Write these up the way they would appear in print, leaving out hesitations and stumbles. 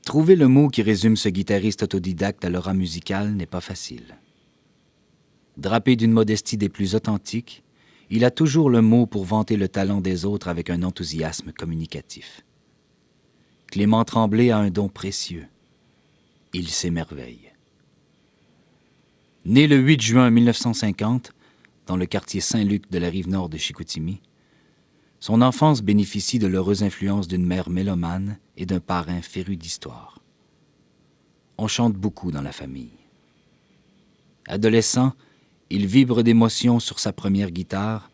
Trouver le mot qui résume ce guitariste autodidacte à l'aura musicale n'est pas facile. Drapé d'une modestie des plus authentiques, il a toujours le mot pour vanter le talent des autres avec un enthousiasme communicatif. Clément Tremblay a un don précieux. Il s'émerveille. Né le 8 juin 1950, dans le quartier Saint-Luc de la Rive-Nord de Chicoutimi, son enfance bénéficie de l'heureuse influence d'une mère mélomane et d'un parrain féru d'histoire. On chante beaucoup dans la famille. Adolescent, il vibre d'émotion sur sa première guitare,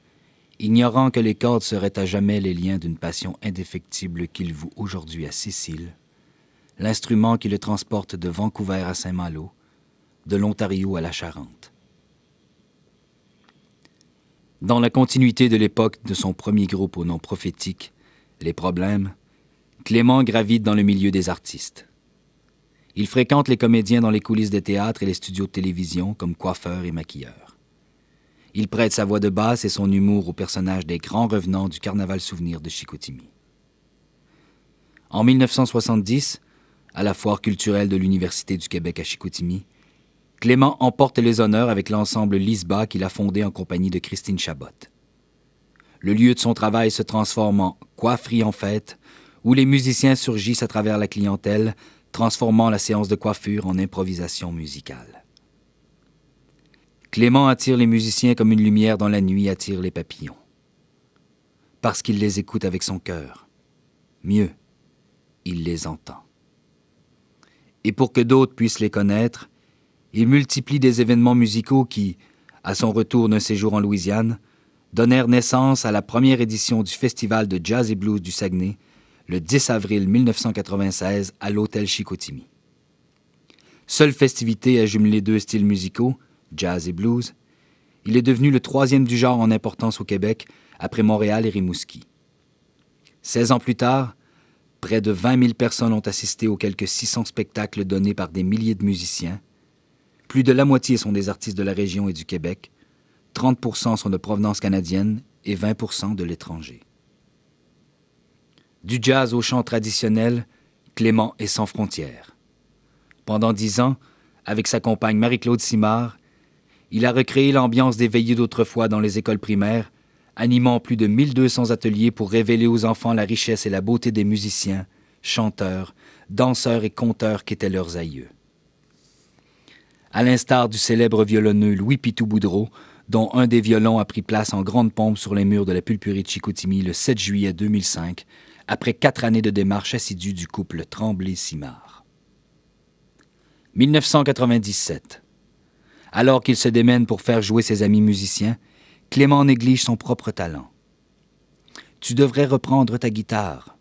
ignorant que les cordes seraient à jamais les liens d'une passion indéfectible qu'il voue aujourd'hui à Cécile, l'instrument qui le transporte de Vancouver à Saint-Malo, de l'Ontario à la Charente. Dans la continuité de l'époque de son premier groupe au nom prophétique, Les Problèmes, Clément gravite dans le milieu des artistes. Il fréquente les comédiens dans les coulisses des théâtres et les studios de télévision comme coiffeur et maquilleur. Il prête sa voix de basse et son humour aux personnages des grands revenants du Carnaval Souvenir de Chicoutimi. En 1970, à la foire culturelle de l'Université du Québec à Chicoutimi, Clément emporte les honneurs avec l'ensemble Lisba qu'il a fondé en compagnie de Christine Chabot. Le lieu de son travail se transforme en coifferie en fête, où les musiciens surgissent à travers la clientèle, transformant la séance de coiffure en improvisation musicale. Clément attire les musiciens comme une lumière dans la nuit attire les papillons. Parce qu'il les écoute avec son cœur. Mieux, il les entend. Et pour que d'autres puissent les connaître, il multiplie des événements musicaux qui, à son retour d'un séjour en Louisiane, donnèrent naissance à la première édition du Festival de Jazz et Blues du Saguenay, le 10 avril 1996 à l'Hôtel Chicoutimi. Seule festivité à jumeler deux styles musicaux, jazz et blues, il est devenu le troisième du genre en importance au Québec, après Montréal et Rimouski. 16 ans plus tard, près de 20 000 personnes ont assisté aux quelques 600 spectacles donnés par des milliers de musiciens. Plus de la moitié sont des artistes de la région et du Québec, 30% sont de provenance canadienne et 20% de l'étranger. Du jazz au chant traditionnel, Clément est sans frontières. Pendant 10 ans, avec sa compagne Marie-Claude Simard, il a recréé l'ambiance des veillées d'autrefois dans les écoles primaires, animant plus de 1200 ateliers pour révéler aux enfants la richesse et la beauté des musiciens, chanteurs, danseurs et conteurs qu'étaient leurs aïeux. À l'instar du célèbre violonneux Louis Pitou-Boudreau, dont un des violons a pris place en grande pompe sur les murs de la pulperie de Chicoutimi le 7 juillet 2005, après 4 années de démarche assidue du couple Tremblay-Simard. 1997. Alors qu'il se démène pour faire jouer ses amis musiciens, Clément néglige son propre talent. « Tu devrais reprendre ta guitare »,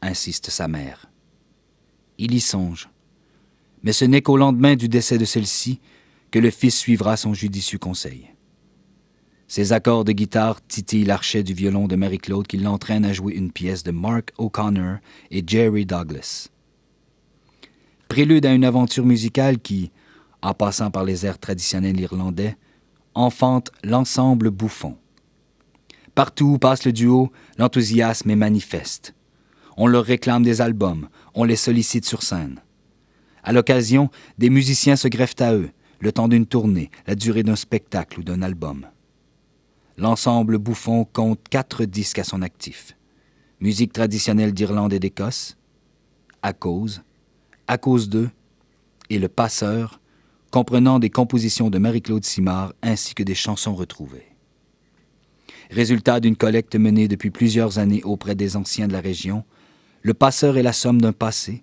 insiste sa mère. Il y songe. Mais ce n'est qu'au lendemain du décès de celle-ci que le fils suivra son judicieux conseil. Ses accords de guitare titillent l'archet du violon de Marie-Claude qui l'entraîne à jouer une pièce de Mark O'Connor et Jerry Douglas. Prélude à une aventure musicale qui, en passant par les airs traditionnels irlandais, enfante l'ensemble bouffon. Partout où passe le duo, l'enthousiasme est manifeste. On leur réclame des albums, on les sollicite sur scène. À l'occasion, des musiciens se greffent à eux, le temps d'une tournée, la durée d'un spectacle ou d'un album. L'ensemble bouffon compte 4 disques à son actif. Musique traditionnelle d'Irlande et d'Écosse, À cause 2 et Le Passeur, comprenant des compositions de Marie-Claude Simard ainsi que des chansons retrouvées. Résultat d'une collecte menée depuis plusieurs années auprès des anciens de la région, Le Passeur est la somme d'un passé,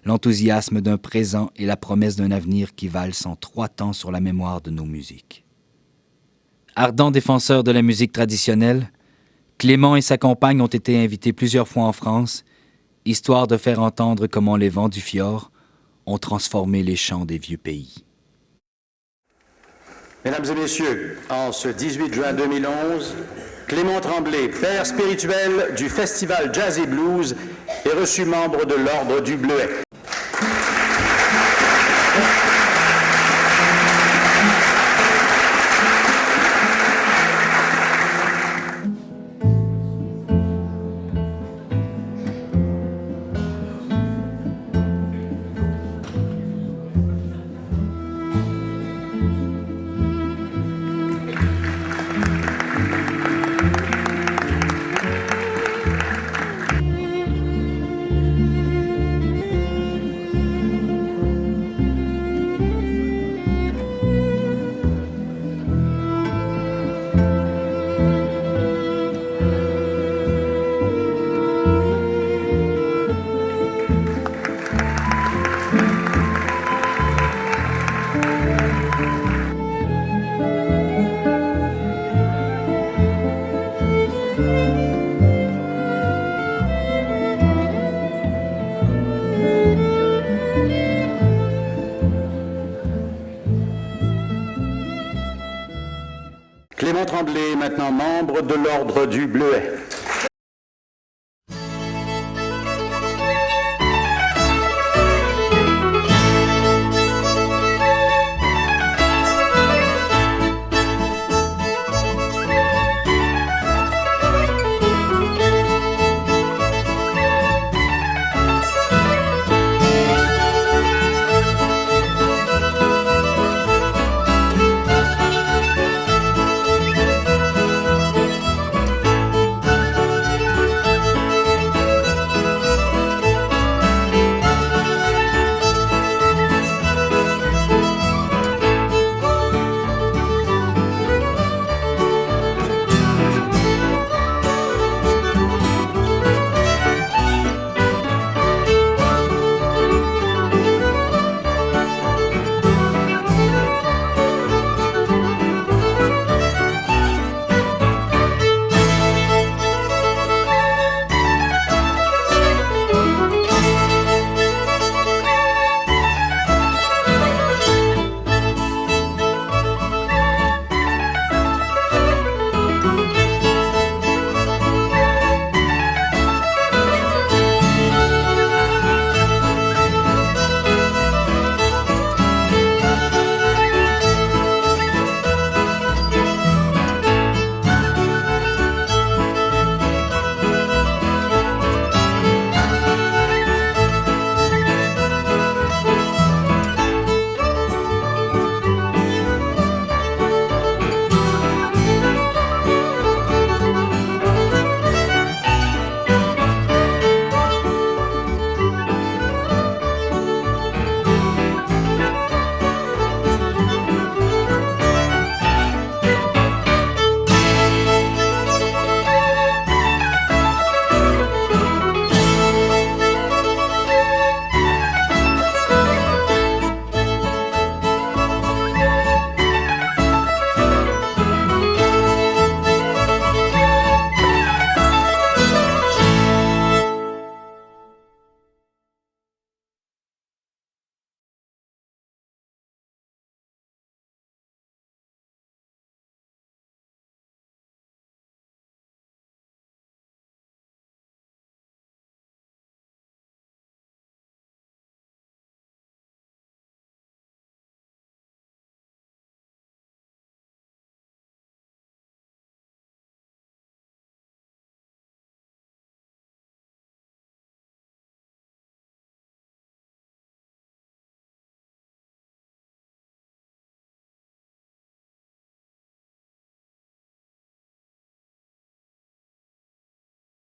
l'enthousiasme d'un présent et la promesse d'un avenir qui valent en 3 temps sur la mémoire de nos musiques. Ardent défenseur de la musique traditionnelle, Clément et sa compagne ont été invités plusieurs fois en France, histoire de faire entendre comment les vents du fjord ont transformé les chants des vieux pays. Mesdames et messieurs, en ce 18 juin 2011, Clément Tremblay, père spirituel du Festival Jazz et Blues, est reçu membre de l'Ordre du Bleuet. Tremblay, maintenant membre de l'Ordre du Bleuet.